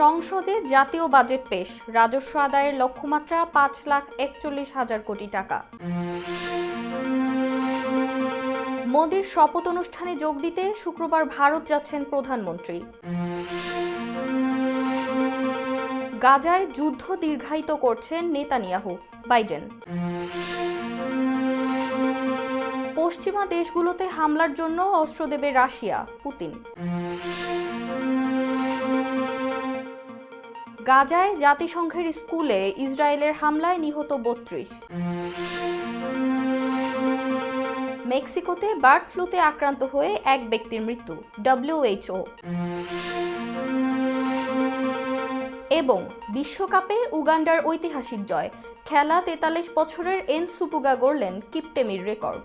সংসদে জাতীয় বাজেট পেশ, রাজস্ব আদায়ের লক্ষ্যমাত্রা 5,41,000 কোটি টাকা। মোদির শপথ অনুষ্ঠানে যোগ দিতে শুক্রবার ভারত যাচ্ছেন প্রধানমন্ত্রী। গাজায় যুদ্ধ দীর্ঘায়িত করছেন নেতানিয়াহু, বাইডেন। পশ্চিমা দেশগুলোতে হামলার জন্য অস্ত্র দেবে রাশিয়া, পুতিন। গাজায় জাতিসংঘের স্কুলে ইসরায়েলের হামলায় নিহত 32। মেক্সিকোতে বার্ড ফ্লুতে আক্রান্ত হয়ে এক ব্যক্তির মৃত্যু, WHO। এবং বিশ্বকাপে উগান্ডার ঐতিহাসিক জয়, খেলা 43 বছরের এনসুপুগা গড়লেন কিপটেমির রেকর্ড।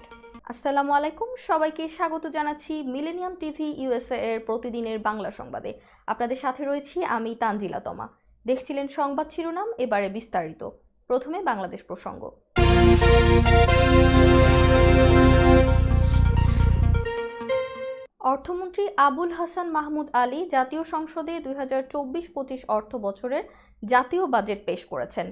আসসালামু আলাইকুম, সবাইকে স্বাগত জানাচ্ছি মিলেনিয়াম টিভি USA এর প্রতিদিনের বাংলা সংবাদে। আপনাদের সাথে রয়েছি আমি তানজিলা তমা। দেখছিলেন সংবাদ শিরোনাম, এবারে বিস্তারিত। প্রথমে বাংলাদেশ প্রসঙ্গ। অর্থমন্ত্রী আবুল হাসান মাহমুদ আলী জাতীয় সংসদে 2024-25 অর্থ বছরের জাতীয় বাজেট পেশ করেছেন।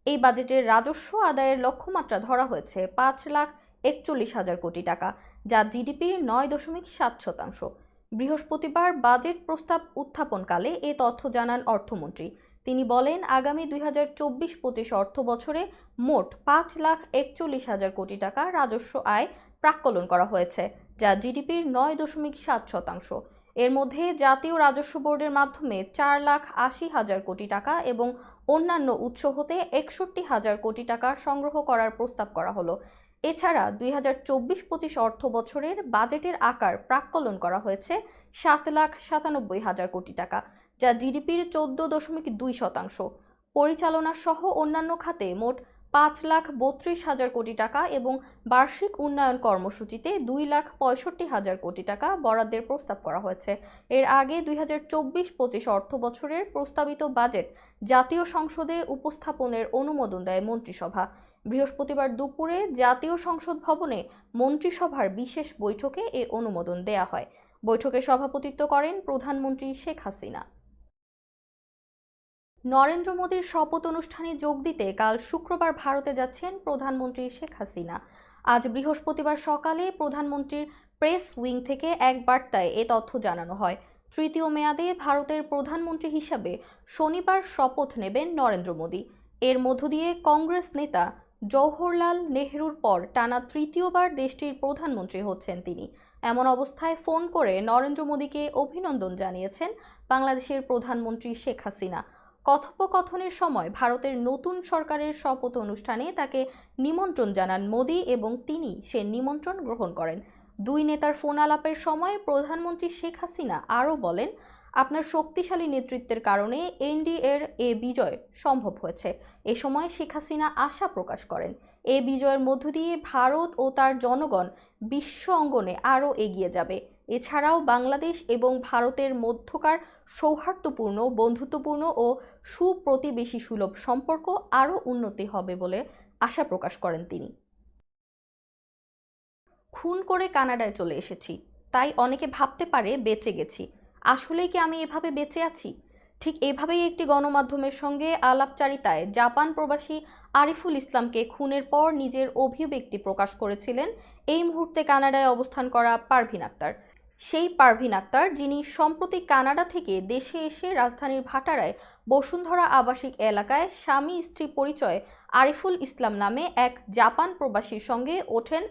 এই বাজেটের রাজস্ব আদায়ের লক্ষ্যমাত্রা ধরা হয়েছে 5,41,000 কোটি টাকা, যা জিডিপির 9.7%। বৃহস্পতিবার বাজেট প্রস্তাব উত্থাপনকালে এ তথ্য জানান অর্থমন্ত্রী। তিনি বলেন, আগামী 2024-25 অর্থ বছরে মোট 5,41,000 কোটি টাকা রাজস্ব আয় প্রাক্কলন করা হয়েছে, যা জিডিপির 9.7%। এর মধ্যে জাতীয় রাজস্ব বোর্ডের মাধ্যমে 4,80,000 কোটি টাকা এবং অন্যান্য উৎস হতে 61,000 কোটি টাকা সংগ্রহ করার প্রস্তাব করা হলো। এছাড়া 2024-25 অর্থ বছরের বাজেটের আকার প্রাক্কলন করা হয়েছে 7,97,000 কোটি টাকা, যা জিডিপির 14.2%। পরিচালনা সহ অন্যান্য খাতে মোট 5,32,000 কোটি টাকা এবং বার্ষিক উন্নয়ন কর্মসূচিতে 2,65,000 কোটি টাকা বরাদ্দের প্রস্তাব করা হয়েছে। এর আগে 2024-25 অর্থ বছরের প্রস্তাবিত বাজেট জাতীয় সংসদে উপস্থাপনের অনুমোদন দেয় মন্ত্রিসভা। বৃহস্পতিবার দুপুরে জাতীয় সংসদ ভবনে মন্ত্রিসভার বিশেষ বৈঠকে এ অনুমোদন দেয়া হয়। বৈঠকে সভাপতিত্ব করেন প্রধানমন্ত্রী শেখ হাসিনা। নরেন্দ্র মোদির শপথ অনুষ্ঠানে যোগ দিতে কাল শুক্রবার ভারতে যাচ্ছেন প্রধানমন্ত্রী শেখ হাসিনা। আজ বৃহস্পতিবার সকালে প্রধানমন্ত্রীর প্রেস উইং থেকে এক বার্তায় এ তথ্য জানানো হয়। তৃতীয় মেয়াদে ভারতের প্রধানমন্ত্রী হিসাবে শনিবার শপথ নেবেন নরেন্দ্র মোদি। এর মধ্য দিয়ে কংগ্রেস নেতা জওহরলাল নেহরুর পর টানা তৃতীয়বার দেশটির প্রধানমন্ত্রী হচ্ছেন তিনি। এমন অবস্থায় ফোন করে নরেন্দ্র মোদিকে অভিনন্দন জানিয়েছেন বাংলাদেশের প্রধানমন্ত্রী শেখ হাসিনা। কথোপকথনের সময় ভারতের নতুন সরকারের শপথ অনুষ্ঠানে তাকে নিমন্ত্রণ জানান মোদি এবং তিনি সে নিমন্ত্রণ গ্রহণ করেন। দুই নেতার ফোন আলাপের সময় প্রধানমন্ত্রী শেখ হাসিনা আরও বলেন, আপনার শক্তিশালী নেতৃত্বের কারণে এনডিএর এ বিজয় সম্ভব হয়েছে। এ সময় শেখ হাসিনা আশা প্রকাশ করেন, এ বিজয়ের মধ্য দিয়ে ভারত ও তার জনগণ বিশ্ব অঙ্গনে আরও এগিয়ে যাবে। এছাড়াও বাংলাদেশ এবং ভারতের মধ্যকার সৌহার্দ্যপূর্ণ, বন্ধুত্বপূর্ণ ও সুপ্রতিবেশী সুলভ সম্পর্ক আরও উন্নতি হবে বলে আশা প্রকাশ করেন তিনি। খুন করে কানাডায় চলে এসেছি, তাই অনেকে ভাবতে পারে বেঁচে গেছি। আসলেই কি আমি এভাবে বেঁচে আছি? ঠিক এভাবেই একটি গণমাধ্যমের সঙ্গে আলাপচারিতায় জাপান প্রবাসী আরিফুল ইসলামকে খুনের পর নিজের অভিব্যক্তি প্রকাশ করেছিলেন এই মুহূর্তে কানাডায় অবস্থান করা পারভিন আক্তার। সেই পারভিন আক্তার, যিনি সম্প্রতি কানাডা থেকে দেশে এসে রাজধানীর ভাটারায় বসুন্ধরা আবাসিক এলাকায় স্বামী স্ত্রী পরিচয়ে আরিফুল ইসলাম নামে এক জাপান প্রবাসীর সঙ্গে ওঠেন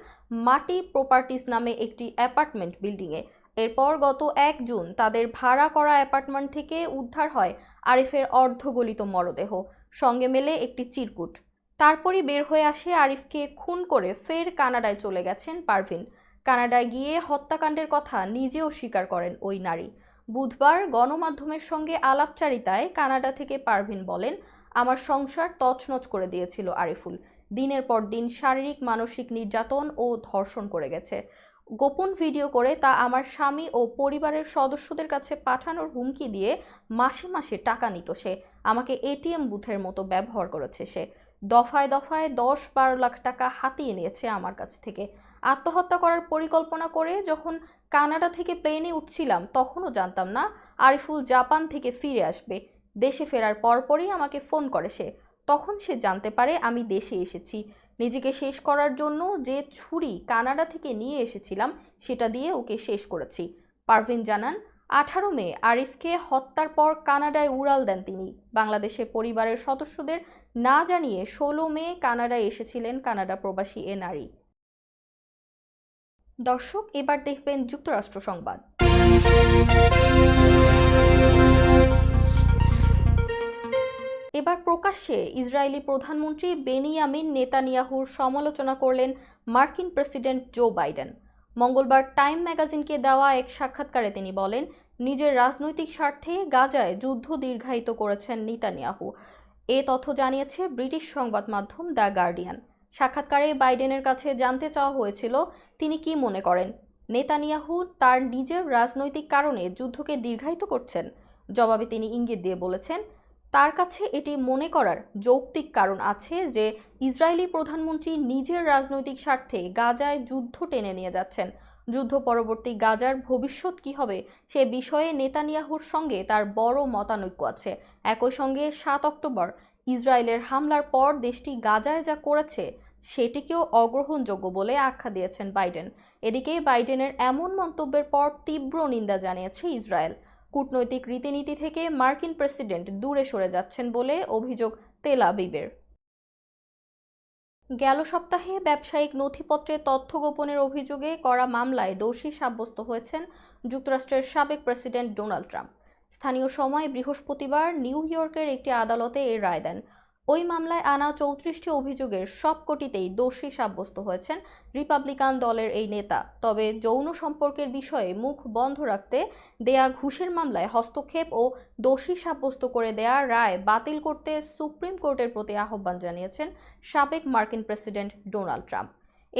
মাটি প্রপার্টিজ নামে একটি অ্যাপার্টমেন্ট বিল্ডিংয়ে। এরপর গত 1 জুন তাদের ভাড়া করা অ্যাপার্টমেন্ট থেকে উদ্ধার হয় আরিফের অর্ধগলিত মরদেহ, সঙ্গে মেলে একটি চিরকুট। তারপরই বের হয়ে আসে আরিফকে খুন করে ফের কানাডায় চলে গেছেন পারভিন। কানাডায় গিয়ে হত্যাকাণ্ডের কথা নিজেও স্বীকার করেন ওই নারী। বুধবার গণমাধ্যমের সঙ্গে আলাপচারিতায় কানাডা থেকে পারভিন বলেন, আমার সংসার তছনছ করে দিয়েছিল আরিফুল। দিনের পর দিন শারীরিক মানসিক নির্যাতন ও ধর্ষণ করে গেছে। গোপন ভিডিও করে তা আমার স্বামী ও পরিবারের সদস্যদের কাছে পাঠানোর হুমকি দিয়ে মাসে মাসে টাকা নিত সে। আমাকে এটিএম বুথের মতো ব্যবহার করেছে সে। দফায় দফায় 10-12 লাখ টাকা হাতিয়ে নিয়েছে আমার কাছ থেকে। আত্মহত্যা করার পরিকল্পনা করে যখন কানাডা থেকে প্লেনে উঠছিলাম তখনও জানতাম না আরিফুল জাপান থেকে ফিরে আসবে। দেশে ফেরার পরপরই আমাকে ফোন করে সে। তখন সে জানতে পারে আমি দেশে এসেছি। নিজেকে শেষ করার জন্য যে ছুরি কানাডা থেকে নিয়ে এসেছিলাম সেটা দিয়ে ওকে শেষ করেছি। পারভিন জানান, 18 মে আরিফকে হত্যার পর কানাডায় উড়াল দেন তিনি। বাংলাদেশে পরিবারের সদস্যদের না জানিয়ে 16 মে কানাডায় এসেছিলেন কানাডা প্রবাসী এ নারী। দর্শক, এবার দেখবেন যুক্তরাষ্ট্র সংবাদ। এবার প্রকাশ্যে ইসরায়েলি প্রধানমন্ত্রী বেনিয়ামিন নেতানিয়াহুর সমালোচনা করলেন মার্কিন প্রেসিডেন্ট জো বাইডেন। মঙ্গলবার টাইম ম্যাগাজিনকে দেওয়া এক সাক্ষাৎকারে তিনি বলেন, নিজের রাজনৈতিক স্বার্থে গাজায় যুদ্ধ দীর্ঘায়িত করেছেন নেতানিয়াহু। এ তথ্য জানিয়েছে ব্রিটিশ সংবাদ মাধ্যম দ্য গার্ডিয়ান। সাক্ষাৎকারে বাইডেনের কাছে জানতে চাওয়া হয়েছিল তিনি কি মনে করেন নেতানিয়াহু তার নিজের রাজনৈতিক কারণে যুদ্ধকে দীর্ঘায়িত করছেন। জবাবে তিনি ইঙ্গিত দিয়ে বলেছেন, তার কাছে এটি মনে করার যৌক্তিক কারণ আছে যে ইসরায়েলি প্রধানমন্ত্রী নিজের রাজনৈতিক স্বার্থে গাজায় যুদ্ধ টেনে নিয়ে যাচ্ছেন। যুদ্ধ পরবর্তী গাজার ভবিষ্যৎ কী হবে সে বিষয়ে নেতানিয়াহুর সঙ্গে তার বড় মতানৈক্য আছে। একই সঙ্গে 7 অক্টোবর ইসরায়েলের হামলার পর দেশটি গাজায় যা করেছে সেটিকেও অগ্রহণযোগ্য বলে আখ্যা দিয়েছেন বাইডেন। এদিকে বাইডেনের এমন মন্তব্যের পর তীব্র নিন্দা জানিয়েছে ইসরায়েল। কূটনৈতিক রীতিনীতি থেকে মার্কিন প্রেসিডেন্ট দূরে সরে যাচ্ছেন বলে অভিযোগ তেল আবিবের। গেল সপ্তাহে ব্যবসায়িক নথিপত্রে তথ্য গোপনের অভিযোগে করা মামলায় দোষী সাব্যস্ত হয়েছেন যুক্তরাষ্ট্রের সাবেক প্রেসিডেন্ট ডোনাল্ড ট্রাম্প। স্থানীয় সময় বৃহস্পতিবার নিউ ইয়র্কের একটি আদালতে এর রায় দেন। ওই মামলায় আনা 34টি অভিযোগের সবকটিতেই দোষী সাব্যস্ত হয়েছেন রিপাবলিকান দলের এই নেতা। তবে যৌন সম্পর্কের বিষয়ে মুখ বন্ধ রাখতে দেয়া ঘুষের মামলায় হস্তক্ষেপ ও দোষী সাব্যস্ত করে দেয়া রায় বাতিল করতে সুপ্রিম কোর্টের প্রতি আহ্বান জানিয়েছেন সাবেক মার্কিন প্রেসিডেন্ট ডোনাল্ড ট্রাম্প।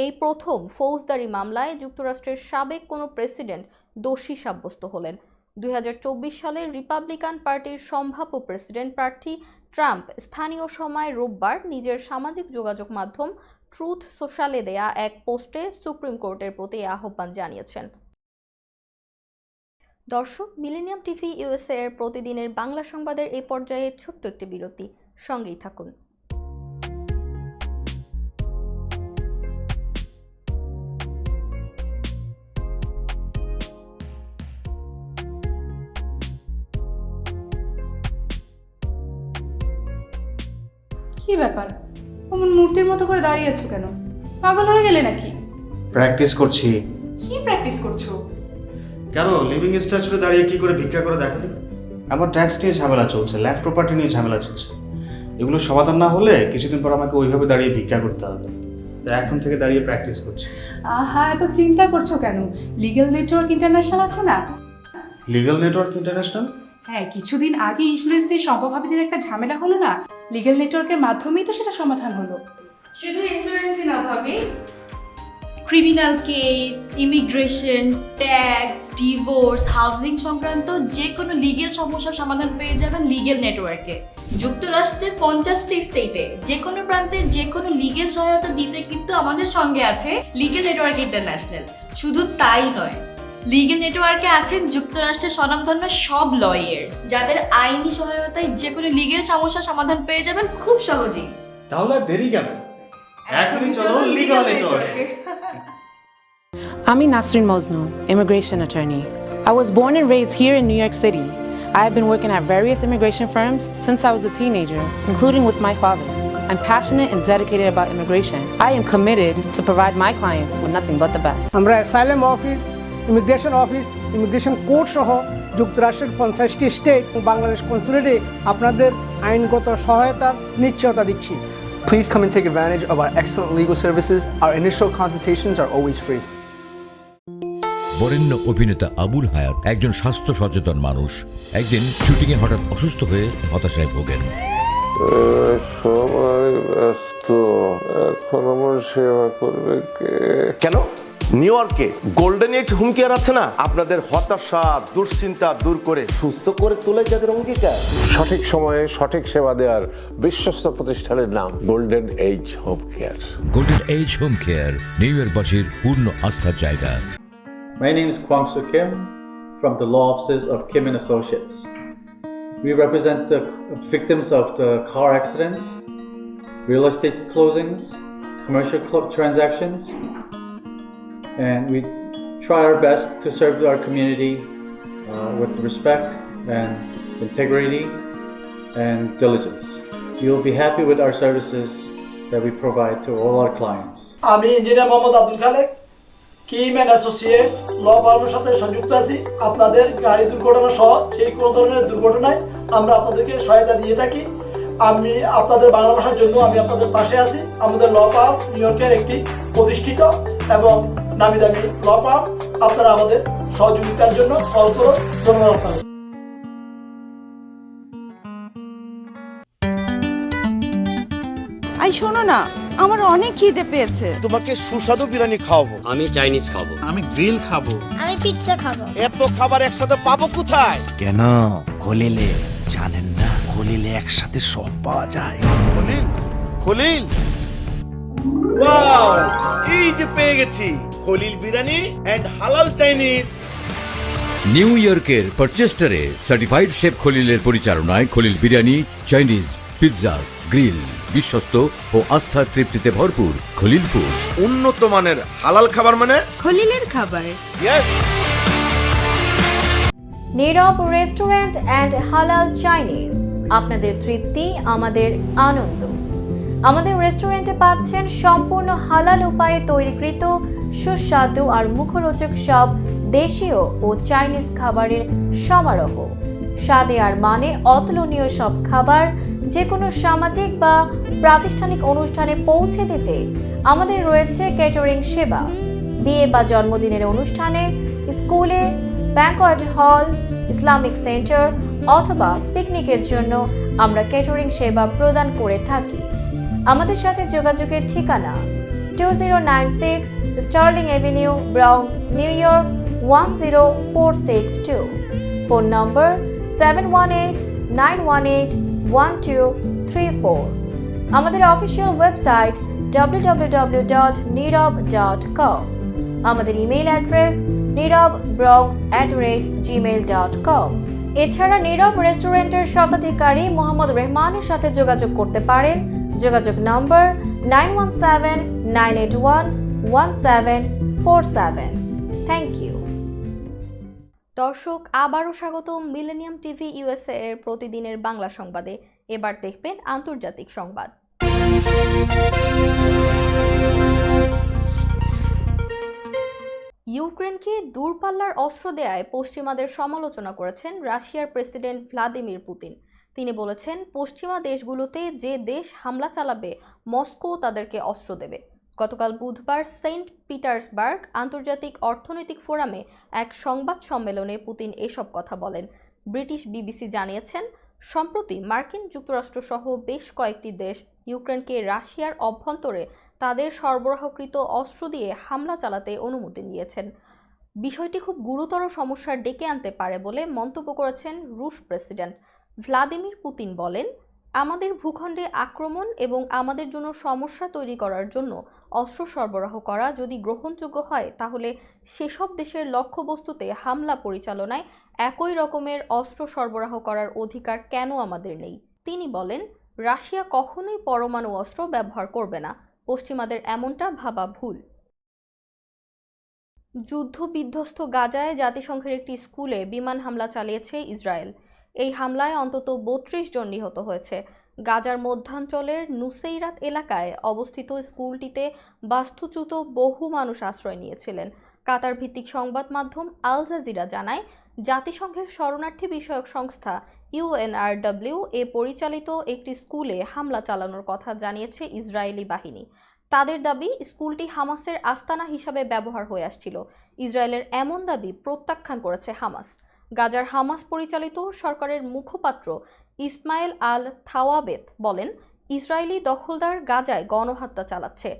এই প্রথম ফৌজদারি মামলায় যুক্তরাষ্ট্রের সাবেক কোনো প্রেসিডেন্ট দোষী সাব্যস্ত হলেন। 2024 সালে রিপাবলিকান পার্টির সম্ভাব্য প্রেসিডেন্ট প্রার্থী ট্রাম্প স্থানীয় সময় রোববার নিজের সামাজিক যোগাযোগ মাধ্যম ট্রুথ সোশ্যালে দেয়া এক পোস্টে সুপ্রিম কোর্টের প্রতি আহ্বান জানিয়েছেন। দর্শক, মিলেনিয়াম টিভি ইউএসএ এর প্রতিদিনের বাংলা সংবাদের এই পর্যায়ে ছোট্ট একটি বিরতি, সঙ্গেই থাকুন। কি ব্যাপার, অমন মূর্তির মতো করে দাঁড়িয়ে আছো কেন? পাগল হয়ে গেলে নাকি? প্র্যাকটিস করছি। কি প্র্যাকটিস করছো? কেন লিভিং স্ট্যাচুরে দাঁড়িয়ে কি করে ভিক্ষা করে দেখালি? আমার ট্যাক্স নিয়ে ঝামেলা চলছে, ল্যান্ড প্রপার্টি নিয়ে ঝামেলা চলছে। এগুলো সমাধান না হলে কিছুদিন পর আমাকে ওইভাবে দাঁড়িয়ে ভিক্ষা করতে হবে। তাই এখন থেকে দাঁড়িয়ে প্র্যাকটিস করছি। আহা, এত চিন্তা করছো কেন? লিগ্যাল নেটওয়ার্ক ইন্টারন্যাশনাল আছে না? Legal network international? হ্যাঁ, কিছুদিন আগে ইন্স্যুরেন্স দিয়ে সম্পভাবীদের একটা ঝামেলা হলো না, লিগ্যাল নেটওয়ার্কের মাধ্যমেই তো সেটা সমাধান হলো। শুধু ইন্স্যুরেন্সই না ভাবি, criminal case, immigration, tax, divorce, housing সংক্রান্ত যে কোনো লিগেল সমস্যার সমাধান পেয়ে যাবেন লিগেল নেটওয়ার্কে। যুক্তরাষ্ট্রের 50টি স্টেটে যে কোনো প্রান্তে যে কোনো লিগেল সহায়তা দিতে কিন্তু আমাদের সঙ্গে আছে লিগেল নেটওয়ার্ক ইন্টারন্যাশনাল। শুধু তাই নয়, লিগেল নেটওয়ার্কে আছেন যুক্তরাষ্ট্রের স্বনামধন্য সব লয়ার, যাদের আইনি সহায়তায় যে কোনো লিগেল সমস্যার সমাধান পেয়ে যাবেন খুব সহজেই। তাহলে দেরি কেন? এখনই চলো লিগ্যাল নেটওয়ার্কে। I'm Nasrin Mosnu, immigration attorney. I was born and raised here in New York City. I have been working at various immigration firms since I was a teenager, including with my father. I'm passionate and dedicated about immigration. I am committed to provide my clients with nothing but the best. আমরা asylum office, immigration court সহ যুক্তরাষ্ট্রের 50টি state ও বাংলাদেশ কনসুলেটে আপনাদের আইনগত সহায়তার নিশ্চয়তা দিচ্ছি। Please come and take advantage of our excellent legal services. Our initial consultations are always free. বরেণ্য অভিনেতা আবুল হায়াত একজন স্বাস্থ্য সচেতন মানুষ। একদিন শুটিংয়ে হঠাৎ অসুস্থ হয়ে হতাশায় ভোগেন। সবাই ব্যস্ত, এখন আমার সেবা করবে কে? কেন নিউ ইয়র্কে গোল্ডেন এজ হোম কেয়ার আছে না? আপনাদের হতাশা দুশ্চিন্তা দূর করে সুস্থ করে তোলে যাদের অঙ্গীকার। সঠিক সময়ে সঠিক সেবা দেওয়ার বিশ্বস্ত প্রতিষ্ঠানের নাম golden age home care. Golden age home care নিউ ইয়র্কবাসীর পূর্ণ আস্থার জায়গা। My name is Kwang Soo Kim from the law offices of Kim & Associates. We represent the victims of the car accidents, real estate closings, commercial transactions, and we try our best to serve our community with respect and integrity and diligence. You'll be happy with our services that we provide to all our clients. আমি engineer Mohammad Abdul Khalek Kim and associates law ফার্মের সাথে সংযুক্ত আছি। আপনাদের গাড়ি দুর্ঘটনা সহ সেই কোনো ধরনের দুর্ঘটনায় আমরা আপনাদেরকে সহায়তা দিয়ে থাকি। আমি আপনাদের বাংলা ভাষার জন্য আমি আপনাদের পাশে আছি। আমাদের ল ফার্ম নিউ ইয়র্কের একটি প্রতিষ্ঠিত এবং নামি দামি ল ফার্ম। আপনারা আমাদের সহযোগিতার জন্য কল করুন। ধন্যবাদ আপনাদের। আই শোনো না, আমার অনেক খিদে পেয়েছে। তোমাকে সুস্বাদু বিরিয়ানি খাওয়াবো। আমি চাইনিজ খাবো। আমি গ্রিল খাবো। আমি পিৎজা খাবো। এত খাবার একসাথে পাবো কোথায়? কেন খলিলে জানেন না? খলিলে একসাথে সব পাওয়া যায়। খলিল খলিল ওয়াও, এই যে পেয়ে গেছি খলিল বিরিয়ানি এন্ড হালাল চাইনিজ। নিউ ইয়র্কের পারচেস্টারে সার্টিফাইড শেফ খলিলের পরিচালনায় Khalil biryani, Chinese, pizza, grill, বিশ্বস্ত ও আস্থার তৃপ্তিতে ভরপুর খলিল ফুডস। উন্নত মানের হালাল খাবার মানে খলিলের খাবার। নীরব রেস্টুরেন্ট অ্যান্ড হালাল চাইনিজ, আপনাদের তৃপ্তি আমাদের আনন্দ। আমাদের রেস্টুরেন্টে পাচ্ছেন সম্পূর্ণ হালাল উপায়ে তৈরিকৃত সুস্বাদু আর মুখরোচক সব দেশীয় ও চাইনিজ খাবারের সমারোহ। স্বাদে আর মানে অতুলনীয় সব খাবার যে কোনো সামাজিক বা প্রাতিষ্ঠানিক অনুষ্ঠানে পৌঁছে দিতে আমাদের রয়েছে ক্যাটারিং সেবা। বিয়ে বা জন্মদিনের অনুষ্ঠানে, স্কুলে, ব্যাংকোয়েট হল, ইসলামিক সেন্টার অথবা পিকনিকের জন্য আমরা ক্যাটারিং সেবা প্রদান করে থাকি। আমাদের সাথে যোগাযোগের ঠিকানা 2096 Sterling Avenue, Bronx, New York 10462। Phone number 718-918-1234। আমাদের অফিসিয়াল ওয়েবসাইট www.nirob.com। আমাদের ইমেইল অ্যাড্রেস nirobbronx@gmail.com। এছাড়া নীরব রেস্টুরেন্টের স্বত্বাধিকারী মোহাম্মদ রহমানের সাথে যোগাযোগ করতে পারেন। যোগাযোগ নম্বর 9179811747। Thank you. দর্শক, আবারও স্বাগত মিলেনিয়াম টিভি ইউএসএ এর প্রতিদিনের বাংলা সংবাদে। এবার দেখবেন আন্তর্জাতিক সংবাদ। ইউক্রেনকে দূরপাল্লার অস্ত্র দেয়ায় পশ্চিমাদের সমালোচনা করেছেন রাশিয়ার প্রেসিডেন্ট ভ্লাদিমির পুতিন। তিনি বলেছেন, পশ্চিমা দেশগুলোতে যে দেশ হামলা চালাবে মস্কো তাদেরকে অস্ত্র দেবে। গতকাল বুধবার সেন্ট পিটার্সবার্গ আন্তর্জাতিক অর্থনৈতিক ফোরামে এক সংবাদ সম্মেলনে পুতিন এসব কথা বলেন। ব্রিটিশ বিবিসি জানিয়েছেন, সম্প্রতি মার্কিন যুক্তরাষ্ট্র সহ বেশ কয়েকটি দেশ ইউক্রেনকে রাশিয়ার অভ্যন্তরে তাদের সরবরাহকৃত অস্ত্র দিয়ে হামলা চালাতে অনুমতি নিয়েছেন। বিষয়টি খুব গুরুতর সমস্যার ডেকে আনতে পারে বলে মন্তব্য করেছেন রুশ প্রেসিডেন্ট। ভ্লাদিমির পুতিন বলেন, আমাদের ভূখণ্ডে আক্রমণ এবং আমাদের জন্য সমস্যা তৈরি করার জন্য অস্ত্র সরবরাহ করা যদি গ্রহণযোগ্য হয়, তাহলে সেসব দেশের লক্ষ্যবস্তুতে হামলা পরিচালনায় একই রকমের অস্ত্র সরবরাহ করার অধিকার কেন আমাদের নেই। তিনি বলেন, রাশিয়া কখনোই পরমাণু অস্ত্র ব্যবহার করবে না। পশ্চিমাদের এমনটা ভাবা ভুল। যুদ্ধ বিধ্বস্ত গাজায় জাতিসংঘের একটি স্কুলে বিমান হামলা চালিয়েছে ইসরায়েল। এই হামলায় অন্তত 32 জন নিহত হয়েছে। গাজার মধ্যাঞ্চলের নুসেইরাত এলাকায় অবস্থিত স্কুলটিতে বাস্তুচ্যুত বহু মানুষ আশ্রয় নিয়েছিলেন। কাতার ভিত্তিক সংবাদ মাধ্যম আল জাজিরা জানায়, জাতিসংঘের শরণার্থী বিষয়ক সংস্থা UNRW এ পরিচালিত একটি স্কুলে হামলা চালানোর কথা জানিয়েছে ইসরায়েলি বাহিনী। তাদের দাবি, স্কুলটি হামাসের আস্তানা হিসাবে ব্যবহার হয়ে আসছিল। ইসরায়েলের এমন দাবি প্রত্যাখ্যান করেছে হামাস। গাজার হামাস পরিচালিত সরকারের মুখপাত্র ইসমাইল আল থাওয়াবেত বলেন, ইসরায়েলি দখলদার গাজায় গণহত্যা চালাচ্ছে।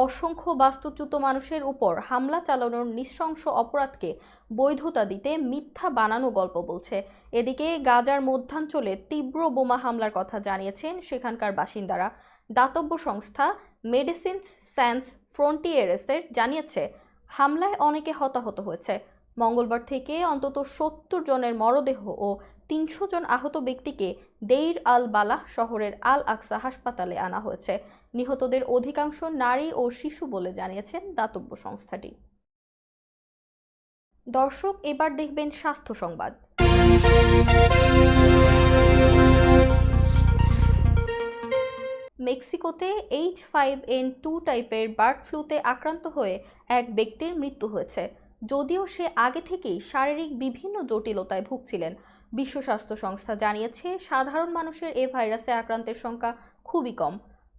অসংখ্য বাস্তুচ্যুত মানুষের উপর হামলা চালানোর নৃশংস অপরাধকে বৈধতা দিতে মিথ্যা বানানো গল্প বলছে। এদিকে গাজার মধ্যাঞ্চলে তীব্র বোমা হামলার কথা জানিয়েছেন সেখানকার বাসিন্দারা। দাতব্য সংস্থা মেডিসিনস স্যান্স ফ্রন্টিয়েরেসের জানিয়েছে, হামলায় অনেকে হতাহত হয়েছে। মঙ্গলবার থেকে অন্তত 70 জনের মরদেহ ও 300 জন আহত ব্যক্তিকে দেইর আল বালাহ শহরের আল আকসা হাসপাতালে আনা হয়েছে। নিহতদের অধিকাংশ নারী ও শিশু বলে জানিয়েছেন দাতব্য সংস্থাটি। দর্শক, এবার দেখবেন স্বাস্থ্য সংবাদ। মেক্সিকোতে H5N2 টাইপের বার্ড ফ্লুতে আক্রান্ত হয়ে এক ব্যক্তির মৃত্যু হয়েছে। যদিও সে আগে থেকেই শারীরিক বিভিন্ন জটিলতায় ভুগছিলেন। বিশ্ব স্বাস্থ্য সংস্থা জানিয়েছে সাধারণ মানুষের এ ভাইরাসে আক্রান্তের সংখ্যা খুবই কম।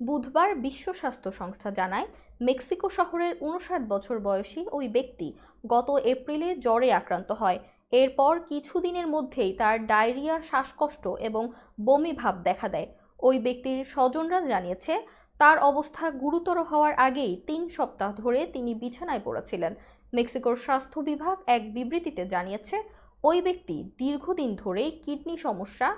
বুধবার বিশ্ব স্বাস্থ্য সংস্থা জানায় মেক্সিকো শহরের 59 বছর বয়সী ওই ব্যক্তি গত এপ্রিলে জ্বরে আক্রান্ত হয়। এরপর কিছুদিনের মধ্যেই তার ডায়রিয়া, শ্বাসকষ্ট এবং বমি ভাব দেখা দেয়। ওই ব্যক্তির স্বজনরা জানিয়েছে তার অবস্থা গুরুতর হওয়ার আগেই 3 সপ্তাহ ধরে তিনি বিছানায় পড়েছিলেন। মেক্সিকোর স্বাস্থ্য বিভাগ এক বিবৃতিতে জানিয়েছে ওই ব্যক্তি দীর্ঘদিন ধরে কিডনি সমস্যা,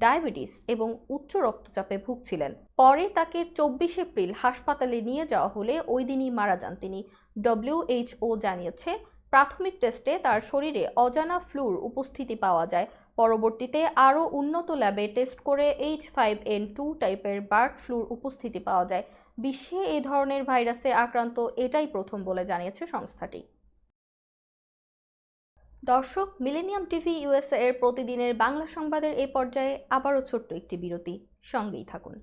ডায়াবেটিস এবং উচ্চ রক্তচাপে ভুগছিলেন। পরে তাকে 24 এপ্রিল হাসপাতালে নিয়ে যাওয়া হলে ওই দিনই মারা যান তিনি। WHO জানিয়েছে প্রাথমিক টেস্টে তার শরীরে অজানা ফ্লুর উপস্থিতি পাওয়া যায়। পরবর্তীতে আরও উন্নত ল্যাবে টেস্ট করে H5N2 টাইপের বার্ড ফ্লুর উপস্থিতি পাওয়া যায়। বিশ্বে এই ধরনের ভাইরাসে আক্রান্ত এটাই প্রথম বলে জানিয়েছে সংস্থাটি। দর্শক, মিলেনিয়াম টিভি USA এর প্রতিদিনের বাংলা সংবাদের এই পর্যায়ে আবারও ছোট্ট একটি বিরতি, সঙ্গেই থাকুন।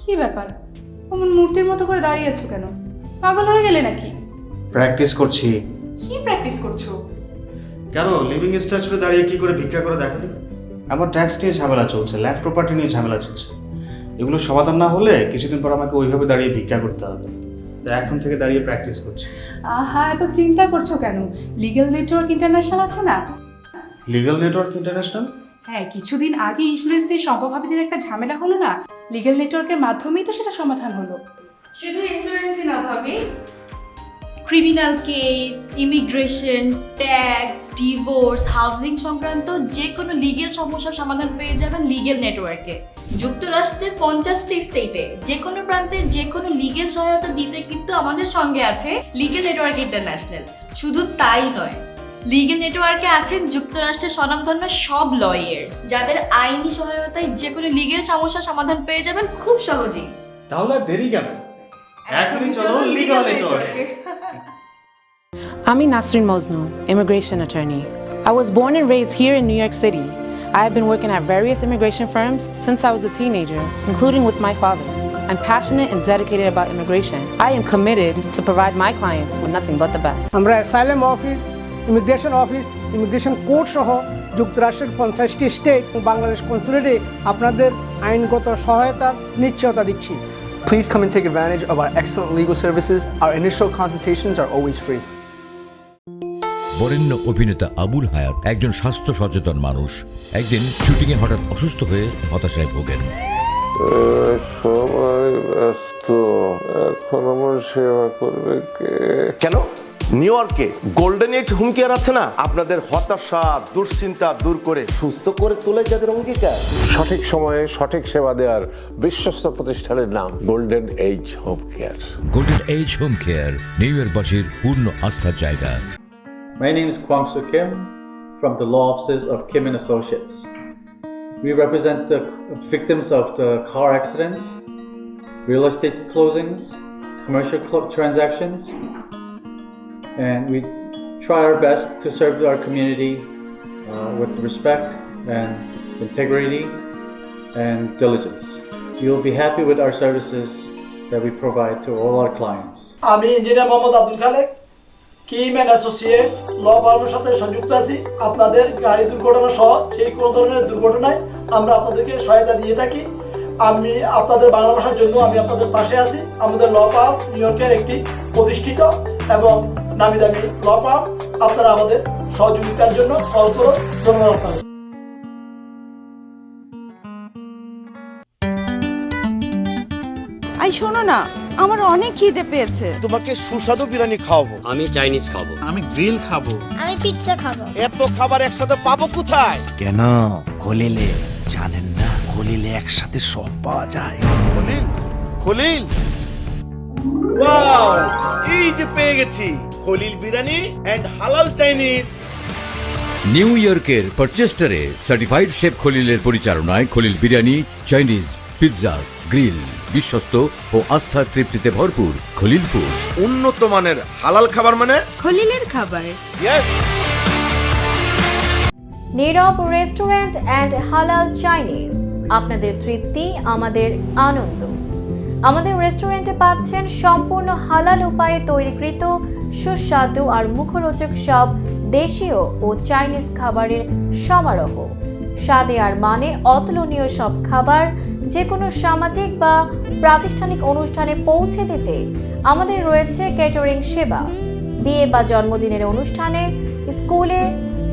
কি ব্যাপার, অমন মূর্তির মতো করে দাঁড়িয়ে আছো কেন? পাগল হয়ে গেলে নাকি? প্র্যাকটিস করছি। কি প্র্যাকটিস করছো? কেন লিভিং স্ট্যাচুরে দাঁড়িয়ে কি করে ভিক্ষা করে দেখনি? আমার ট্যাক্স নিয়ে ঝামেলা চলছে, ল্যান্ড প্রপার্টি নিয়ে ঝামেলা চলছে। এগুলো সমাধান না হলে কিছুদিন পর আমাকে ওইভাবে দাঁড়িয়ে ভিক্ষা করতে হবে। তাই এখন থেকে দাঁড়িয়ে প্র্যাকটিস করছি। আহা, এত চিন্তা করছো কেন? লিগ্যাল নেটওয়ার্ক ইন্টারন্যাশনাল আছে না? Legal network international? হ্যাঁ, কিছুদিন আগে ইন্স্যুরেন্স দিয়ে সম্পভাবিদের একটা ঝামেলা হলো না? লিগ্যাল নেটওয়ার্কের মাধ্যমেই তো সেটা সমাধান হলো। শুধু ইন্স্যুরেন্সই না ভাবি, criminal case, immigration, tax, divorce, housing সংক্রান্ত যে কোনো লিগেল সমস্যার সমাধান পেয়ে যাবেন লিগেল নেটওয়ার্কে। যুক্তরাষ্ট্রের 50টি স্টেটে যে কোনো প্রান্তে যে কোনো লিগেল সহায়তা দিতে কিন্তু আমাদের সঙ্গে আছে লিগেল নেটওয়ার্ক ইন্টারন্যাশনাল। শুধু তাই নয়, লিগেল নেটওয়ার্কে আছেন যুক্তরাষ্ট্রের স্বনামধন্য সব লয়ার, যাদের আইনি সহায়তায় যে কোনো লিগেল সমস্যার সমাধান পেয়ে যাবেন খুব সহজেই। তাহলে দেরি কেন? এখনই চলো লিগ্যাল নেটওয়ার্কে। I'm Nasrin Mosnu, immigration attorney. I was born and raised here in New York City. I have been working at various immigration firms since I was a teenager, including with my father. I'm passionate and dedicated about immigration. I am committed to provide my clients with nothing but the best. আমরা asylum office, immigration court সহ যুক্তরাষ্ট্রের 50টি state এবং বাংলাদেশ কনসুলেটে আপনাদের আইনগত সহায়তার নিশ্চয়তা দিচ্ছি। Please come and take advantage of our excellent legal services. Our initial consultations are always free. বরেণ্য অভিনেতা আবুল হায়াত একজন স্বাস্থ্য সচেতন মানুষ। একদিন শুটিংয়ে হঠাৎ অসুস্থ হয়ে হতাশায় ভোগেন। সবাই ব্যস্ত, এখন আমার সেবা করবে কে? কেন নিউ ইয়র্কে গোল্ডেন এজ হোম কেয়ার আছে না? আপনাদের হতাশা, দুশ্চিন্তা দূর করে সুস্থ করে তোলে যাদের অঙ্গীকার। সঠিক সময়ে সঠিক সেবা দেওয়ার বিশ্বস্ত প্রতিষ্ঠানের নাম golden age home care. Golden age home care নিউ ইয়র্কবাসীর পূর্ণ আস্থার জায়গা। My name is Kwang Soo Kim from the law offices of Kim and Associates. We represent the victims of the car accidents, real estate closings, commercial transactions, and we try our best to serve our community with respect and integrity and diligence. You'll be happy with our services that we provide to all our clients. আমি engineer Mohammad Abdul Khalek, Kim and associates law ফার্মের সাথে সংযুক্ত আছি। আপনাদের গাড়ি দুর্ঘটনা সহ সেই কোনো ধরনের দুর্ঘটনায় আমরা আপনাদেরকে সহায়তা দিয়ে থাকি। আমি আপনাদের বাংলা ভাষার জন্য আমি আপনাদের পাশে আছি। আমাদের ল ফার্ম নিউ ইয়র্কের একটি প্রতিষ্ঠিত এবং নামি দামি ল ফার্ম। আপনারা আমাদের সহযোগিতার জন্য কল করুন। ধন্যবাদ আপনাদের। শোনো না, আমার অনেক খিদে পেয়েছে। তোমাকে সুস্বাদু বিরিয়ানি খাওয়াবো। আমি চাইনিজ খাবো। আমি গ্রিল খাবো। আমি পিৎজা খাবো। এত খাবার একসাথে পাবো কোথায়? কেন খলিলে জানেন না, খলিলে একসাথে সব পাওয়া যায়। খলিল, খলিল, ওয়াও, এই যে পেয়ে গেছি খলিল বিরিয়ানি এন্ড হালাল চাইনিজ। নিউ ইয়র্কের পারচেস্টারে সার্টিফাইড শেফ খলিলের পরিচালনায় Khalil biryani, Chinese, pizza, grill, বিশ্বস্ত ও আস্থার তৃপ্তিতে ভরপুর খলিল ফুডস। উন্নত মানের হালাল খাবার মানে খলিলের খাবার। ইয়েস। নীরব রেস্টুরেন্ট অ্যান্ড হালাল চাইনিজ, আপনাদের তৃপ্তি আমাদের আনন্দ। আমাদের রেস্টুরেন্টে পাচ্ছেন সম্পূর্ণ হালাল উপায়ে তৈরিকৃত সুস্বাদু আর মুখরোচক সব দেশীয় ও চাইনিজ খাবারের সমারোহ। স্বাদে আর মানে অতুলনীয় সব খাবার যে কোনো সামাজিক বা প্রাতিষ্ঠানিক অনুষ্ঠানে পৌঁছে দিতে আমাদের রয়েছে ক্যাটারিং সেবা। বিয়ে বা জন্মদিনের অনুষ্ঠানে, স্কুলে,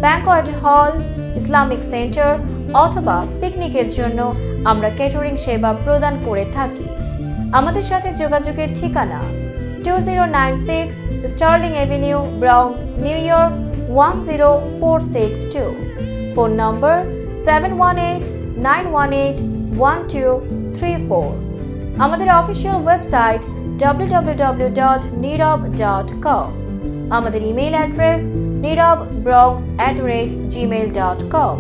ব্যাংকোয়েট হল, ইসলামিক সেন্টার অথবা পিকনিকের জন্য আমরা ক্যাটারিং সেবা প্রদান করে থাকি। আমাদের সাথে যোগাযোগের ঠিকানা 2096 Sterling Avenue, Bronx, New York 10462। Phone number 718-918-1234। আমাদের অফিসিয়াল ওয়েবসাইট www.nirab.com। আমাদের ইমেইল অ্যাড্রেস nirab.bronx@gmail.com।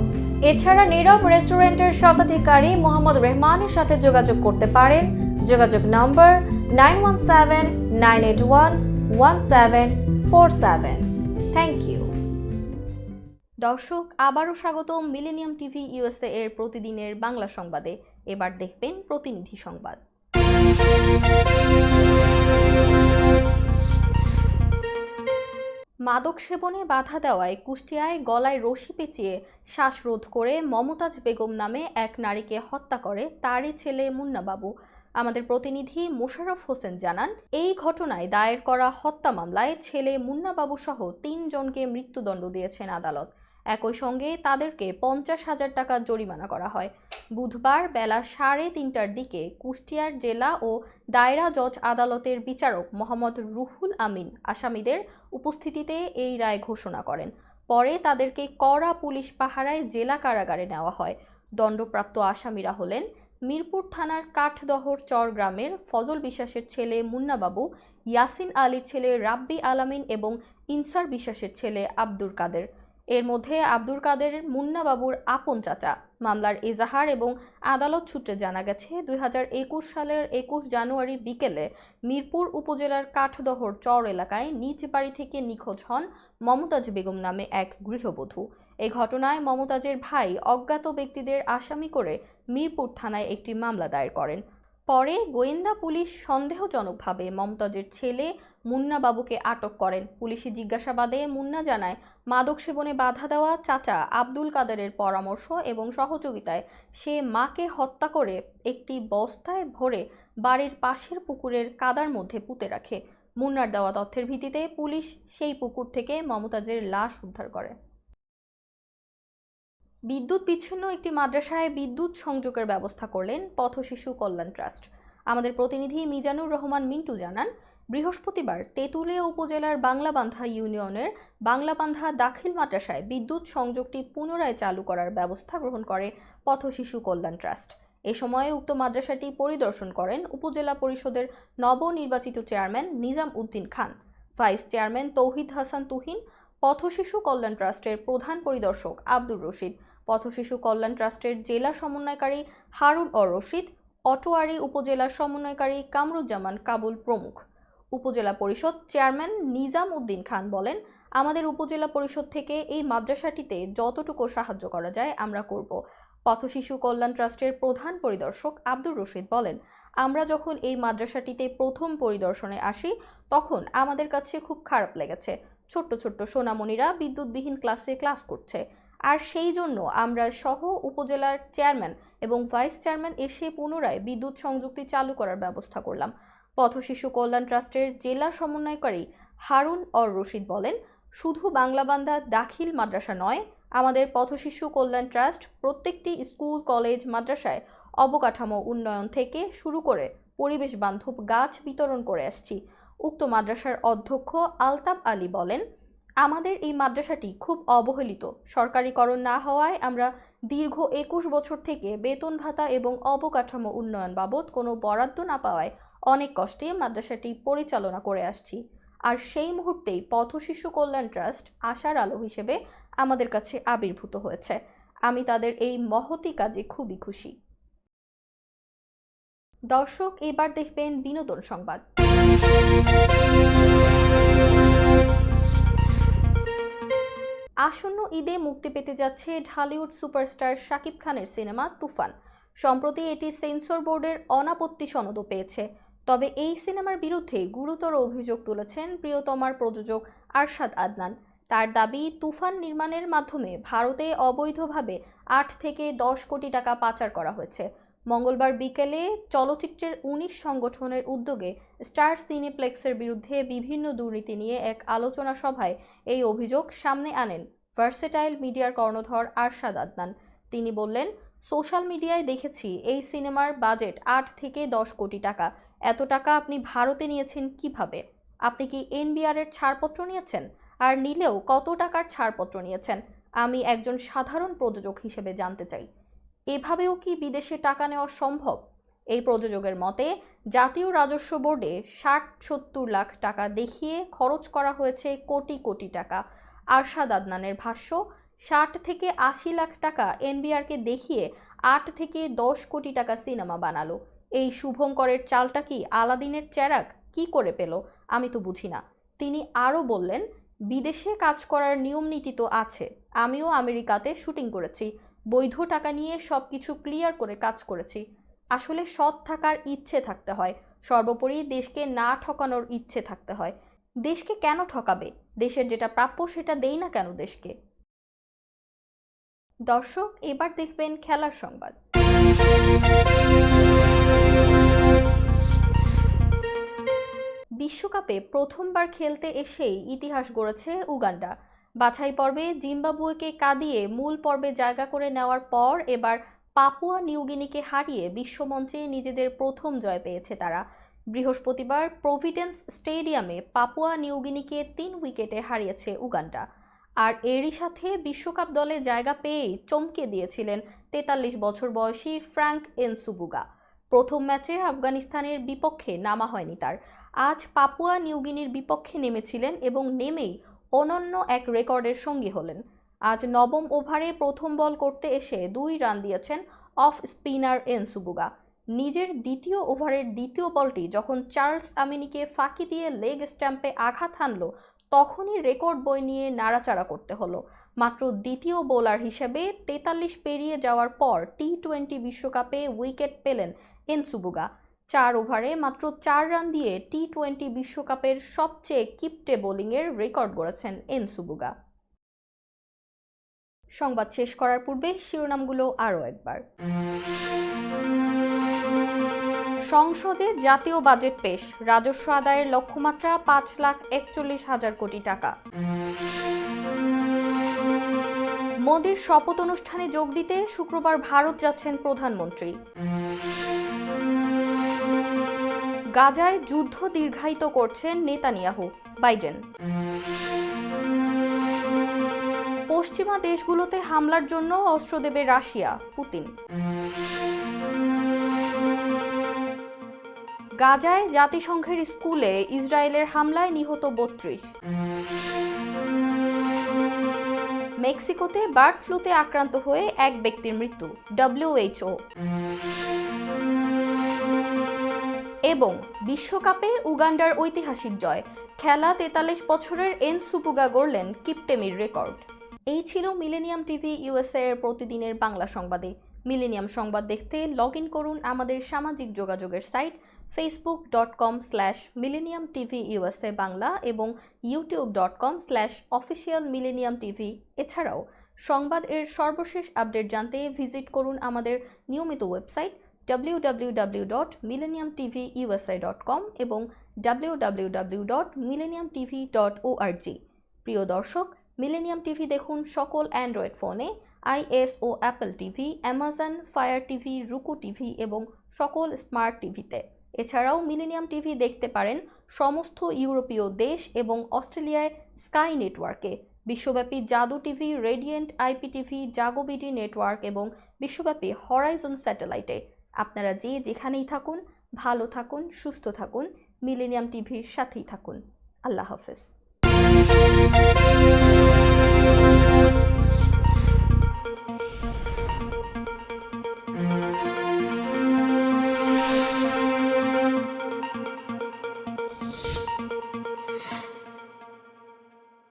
এছাড়া নীরব রেস্টুরেন্টের স্বত্বাধিকারী মোহাম্মদ রহমানের সাথে যোগাযোগ করতে পারেন। যোগাযোগ নম্বর 9179811747। Thank you. দর্শক, আবারও স্বাগতম মিলেনিয়াম টিভি ইউএসএ এর প্রতিদিনের বাংলা সংবাদে। এবার দেখবেন প্রতিনিধি সংবাদ। মাদক সেবনে বাধা দেওয়ায় কুষ্টিয়ায় গলায় রশি পেঁচিয়ে শ্বাসরোধ করে মমতাজ বেগম নামে এক নারীকে হত্যা করে তারই ছেলে মুন্না বাবু। আমাদের প্রতিনিধি মোশাররফ হোসেন জানান, এই ঘটনায় দায়ের করা হত্যা মামলায় ছেলে মুন্না বাবু সহ 3 জনকে মৃত্যুদণ্ড দিয়েছেন আদালত। একই সঙ্গে তাদেরকে 50,000 টাকা জরিমানা করা হয়। বুধবার বেলা 3:30টার দিকে কুষ্টিয়ার জেলা ও দায়রা জজ আদালতের বিচারক মোহাম্মদ রুহুল আমিন আসামিদের উপস্থিতিতে এই রায় ঘোষণা করেন। পরে তাদেরকে কড়া পুলিশ পাহারায় জেলা কারাগারে নেওয়া হয়। দণ্ডপ্রাপ্ত আসামিরা হলেন মিরপুর থানার কাঠদহর চর গ্রামের ফজল বিশ্বাসের ছেলে মুন্না বাবু, ইয়াসিন আলীর ছেলে রাব্বি আলামিন এবং ইনসার বিশ্বাসের ছেলে আব্দুল কাদের। এর মধ্যে আব্দুল কাদের মুন্না বাবুর আপন চাচা। মামলার এজাহার এবং আদালত সূত্রে জানা গেছে, 2021 সালের 21 জানুয়ারি বিকেলে মিরপুর উপজেলার কাঠদহর চর এলাকায় নিজ বাড়ি থেকে নিখোঁজ হন মমতাজ বেগম নামে এক গৃহবধূ। এই ঘটনায় মমতাজের ভাই অজ্ঞাত ব্যক্তিদের আসামি করে মিরপুর থানায় একটি মামলা দায়ের করেন। পরে গোয়েন্দা পুলিশ সন্দেহজনকভাবে মমতাজের ছেলে মুন্না বাবুকে আটক করেন। পুলিশি জিজ্ঞাসাবাদে মুন্না জানায়, মাদক সেবনে বাধা দেওয়া চাচা আব্দুল কাদেরের পরামর্শ এবং সহযোগিতায় সে মাকে হত্যা করে একটি বস্তায় ভরে বাড়ির পাশের পুকুরের কাদার মধ্যে পুঁতে রাখে। মুন্নার দেওয়া তথ্যের ভিত্তিতে পুলিশ সেই পুকুর থেকে মমতাজের লাশ উদ্ধার করে। বিদ্যুৎ বিচ্ছিন্ন একটি মাদ্রাসায় বিদ্যুৎ সংযোগের ব্যবস্থা করলেন পথ শিশু কল্যাণ ট্রাস্ট। আমাদের প্রতিনিধি মিজানুর রহমান মিন্টু জানান, বৃহস্পতিবার তেঁতুলিয়া উপজেলার বাংলাবান্ধা ইউনিয়নের বাংলাবান্ধা দাখিল মাদ্রাসায় বিদ্যুৎ সংযোগটি পুনরায় চালু করার ব্যবস্থা গ্রহণ করে পথ শিশু কল্যাণ ট্রাস্ট। এ সময়ে উক্ত মাদ্রাসাটি পরিদর্শন করেন উপজেলা পরিষদের নবনির্বাচিত chairman Nizam Uddin Khan, vice chairman তৌহিদ হাসান তুহিন, পথ শিশু কল্যাণ ট্রাস্টের প্রধান পরিদর্শক আব্দুর রশিদ, পথ শিশু কল্যাণ ট্রাস্টের জেলা সমন্বয়কারী হারুন রশিদ, অটোয়ারি উপজেলা সমন্বয়কারী কামরুজ্জামান কাবুল প্রমুখ। উপজেলা পরিষদ চেয়ারম্যান নিজাম উদ্দিন খান বলেন, আমাদের উপজেলা পরিষদ থেকে এই মাদ্রাসাটিতে যতটুকু সাহায্য করা যায় আমরা করব। পথ শিশু কল্যাণ ট্রাস্টের প্রধান পরিদর্শক আব্দুর রশিদ বলেন, আমরা যখন এই মাদ্রাসাটিতে প্রথম পরিদর্শনে আসি তখন আমাদের কাছে খুব খারাপ লেগেছে। ছোট্ট ছোট্ট সোনামণিরা বিদ্যুৎবিহীন ক্লাস করছে, আর সেই জন্য আমরা সহ উপজেলার চেয়ারম্যান এবং ভাইস চেয়ারম্যান এসে পুনরায় বিদ্যুৎ সংযুক্তি চালু করার ব্যবস্থা করলাম। পথ শিশু কল্যাণ ট্রাস্টের জেলা সমন্বয়কারী হারুন রশিদ বলেন, শুধু বাংলাবান্ধা দাখিল মাদ্রাসা নয়, আমাদের পথ শিশু কল্যাণ ট্রাস্ট প্রত্যেকটি স্কুল, কলেজ, মাদ্রাসায় অবকাঠামো উন্নয়ন থেকে শুরু করে পরিবেশ বান্ধব গাছ বিতরণ করে আসছি। উক্ত মাদ্রাসার অধ্যক্ষ আলতাফ আলী বলেন, আমাদের এই মাদ্রাসাটি খুব অবহেলিত। সরকারিকরণ না হওয়ায় আমরা দীর্ঘ 21 বছর থেকে বেতন ভাতা এবং অবকাঠামো উন্নয়ন বাবদ কোনো বরাদ্দ না পাওয়ায় অনেক কষ্টে মাদ্রাসাটি পরিচালনা করে আসছি। আর সেই মুহূর্তেই পথ শিশু কল্যাণ ট্রাস্ট আশার আলো হিসেবে আমাদের কাছে আবির্ভূত হয়েছে। আমি তাদের এই মহতি কাজে খুবই খুশি। দর্শক, এবার দেখবেন বিনোদন সংবাদ। আসন্ন ঈদে মুক্তি পেতে যাচ্ছে ঢালিউড সুপারস্টার শাকিব খানের সিনেমা তুফান। সম্প্রতি এটি সেন্সর বোর্ডের অনাপত্তি সনদও পেয়েছে। তবে এই সিনেমার বিরুদ্ধে গুরুতর অভিযোগ তুলেছেন প্রিয়তমার প্রযোজক আরশাদ আদনান। তার দাবি, তুফান নির্মাণের মাধ্যমে ভারতে অবৈধভাবে 8 থেকে 10 কোটি টাকা পাচার করা হয়েছে। মঙ্গলবার বিকেলে চলচ্চিত্রের 19 সংগঠনের উদ্যোগে স্টার সিনেপ্লেক্সের বিরুদ্ধে বিভিন্ন দুর্নীতি নিয়ে এক আলোচনা সভায় এই অভিযোগ সামনে আনেন ভার্সেটাইল মিডিয়ার কর্ণধার আরশাদ আদনান। তিনি বললেন, সোশ্যাল মিডিয়ায় দেখেছি এই সিনেমার বাজেট 8 থেকে 10 কোটি টাকা। এত টাকা আপনি ভারতে নিয়েছেন কিভাবে? আপনি কি এনবিআর এর ছাড়পত্র নিয়েছেন? আর নিলেও কত টাকার ছাড়পত্র নিয়েছেন? আমি একজন সাধারণ প্রযোজক হিসেবে জানতে চাই। এভাবেও কি বিদেশে টাকা নেওয়া সম্ভব? এই প্রযোজকের মতে জাতীয় রাজস্ব বোর্ডে 60-70 লাখ টাকা দেখিয়ে খরচ করা হয়েছে কোটি কোটি টাকা। আরশাদ আদনানের ভাষ্য, 60 থেকে 80 লাখ টাকা এনবিআরকে দেখিয়ে 8 থেকে 10 কোটি টাকা সিনেমা বানালো। এই শুভঙ্করের চালটা কি আলাদিনের চেরাগ কি করে পেল? আমি তো বুঝি না। তিনি আরও বললেন, বিদেশে কাজ করার নিয়ম নীতি তো আছে। আমিও আমেরিকাতে শুটিং করেছি, বৈধ টাকা নিয়ে সবকিছু ক্লিয়ার করে কাজ করেছি। আসলে সৎ থাকার ইচ্ছে থাকতে হয়, সর্বোপরি দেশকে না ঠকানোর ইচ্ছে থাকতে হয়। দেশকে কেন ঠকাবে? দেশের যেটা প্রাপ্য সেটা দেই না কেন দেশকে? দর্শক, এবার দেখবেন খেলার সংবাদ। বিশ্বকাপে প্রথমবার খেলতে এসেই ইতিহাস গড়েছে উগান্ডা। বাছাই পর্বে জিম্বাবুয়েকে কাঁদিয়ে মূল পর্বে জায়গা করে নেওয়ার পর এবার পাপুয়া নিউগিনিকে হারিয়ে বিশ্বমঞ্চে নিজেদের প্রথম জয় পেয়েছে তারা। বৃহস্পতিবার প্রভিডেন্স স্টেডিয়ামে পাপুয়া নিউগিনিকে 3 উইকেটে হারিয়েছে উগান্ডা। আর এরই সাথে বিশ্বকাপ দলে জায়গা পেয়েই চমকে দিয়েছিলেন 43 বছর বয়সী ফ্র্যাঙ্ক এনসুবুগা। প্রথম ম্যাচে আফগানিস্তানের বিপক্ষে নামা হয়নি তার। আজ পাপুয়া নিউগিনির বিপক্ষে নেমেছিলেন এবং নেমেই অনন্য এক রেকর্ডের সঙ্গী হলেন। আজ 9ম ওভারে প্রথম বল করতে এসে 2 রান দিয়েছেন অফ স্পিনার এনসুবুগা। নিজের দ্বিতীয় ওভারের দ্বিতীয় বলটি যখন চার্লস আমিনিকে ফাঁকি দিয়ে লেগ স্ট্যাম্পে আঘাত হানল, তখনই রেকর্ড বই নিয়ে নাড়াচাড়া করতে হলো। মাত্র দ্বিতীয় বোলার হিসেবে 43 পেরিয়ে যাওয়ার পর টি-20 বিশ্বকাপে উইকেট পেলেন এনসুবুগা। 4 ওভারে মাত্র 4 রান দিয়ে টি-20 বিশ্বকাপের সবচেয়ে কিপটে বোলিংয়ের রেকর্ড গড়েছেন এনসুবুগা। সংবাদ শেষ করার পূর্বে শিরোনামগুলো আরও একবার। সংসদে জাতীয় বাজেট পেশ, রাজস্ব আদায়ের লক্ষ্যমাত্রা 5,41,000 কোটি টাকা। মোদির শপথ অনুষ্ঠানে যোগ দিতে শুক্রবার ভারত যাচ্ছেন প্রধানমন্ত্রী। গাজায় যুদ্ধ দীর্ঘায়িত করছেন নেতানিয়াহু, বাইডেন। পশ্চিমা দেশগুলোতে হামলার জন্য অস্ত্র দেবে রাশিয়া, পুতিন। গাজায় জাতিসংঘের স্কুলে ইসরায়েলের হামলায় নিহত 32। মেক্সিকোতে বার্ড ফ্লুতে আক্রান্ত হয়ে এক ব্যক্তির মৃত্যু, WHO। এবং বিশ্বকাপে উগান্ডার ঐতিহাসিক জয়, খেলা 43 বছরের এনসুবুগা গড়লেন কিপটেমির রেকর্ড। এই ছিল মিলেনিয়াম টিভি USA এর প্রতিদিনের বাংলা সংবাদে। মিলেনিয়াম সংবাদ দেখতে লগ ইন করুন আমাদের সামাজিক যোগাযোগের সাইট facebook.com/millenniumtvusa বাংলা এবং youtube.com/officialmillenniumtv। এছাড়াও সংবাদ এর সর্বশেষ আপডেট জানতে ভিজিট করুন আমাদের নিয়মিত ওয়েবসাইট www.millenniumtvusa.com এবং www.millenniumtv.org। প্রিয় দর্শক, মিলেনিয়াম টিভি দেখুন সকল অ্যান্ড্রয়েড ফোনে, iOS ও Apple TV, Amazon Fire TV, Roku TV এবং সকল স্মার্ট টিভিতে। এছাড়াও মিলেনিয়াম টিভি দেখতে পারেন সমস্ত ইউরোপীয় দেশ এবং অস্ট্রেলিয়ায় স্কাই নেটওয়ার্কে, বিশ্বব্যাপী জাদু টিভি, রেডিয়েন্ট আইপিটিভি, জাগো বিডি নেটওয়ার্ক এবং বিশ্বব্যাপী হরাইজন স্যাটেলাইটে। আপনারা যে যেখানেই থাকুন, ভালো থাকুন, সুস্থ থাকুন, মিলেনিয়াম টিভির সাথেই থাকুন। আল্লাহ হাফেজ।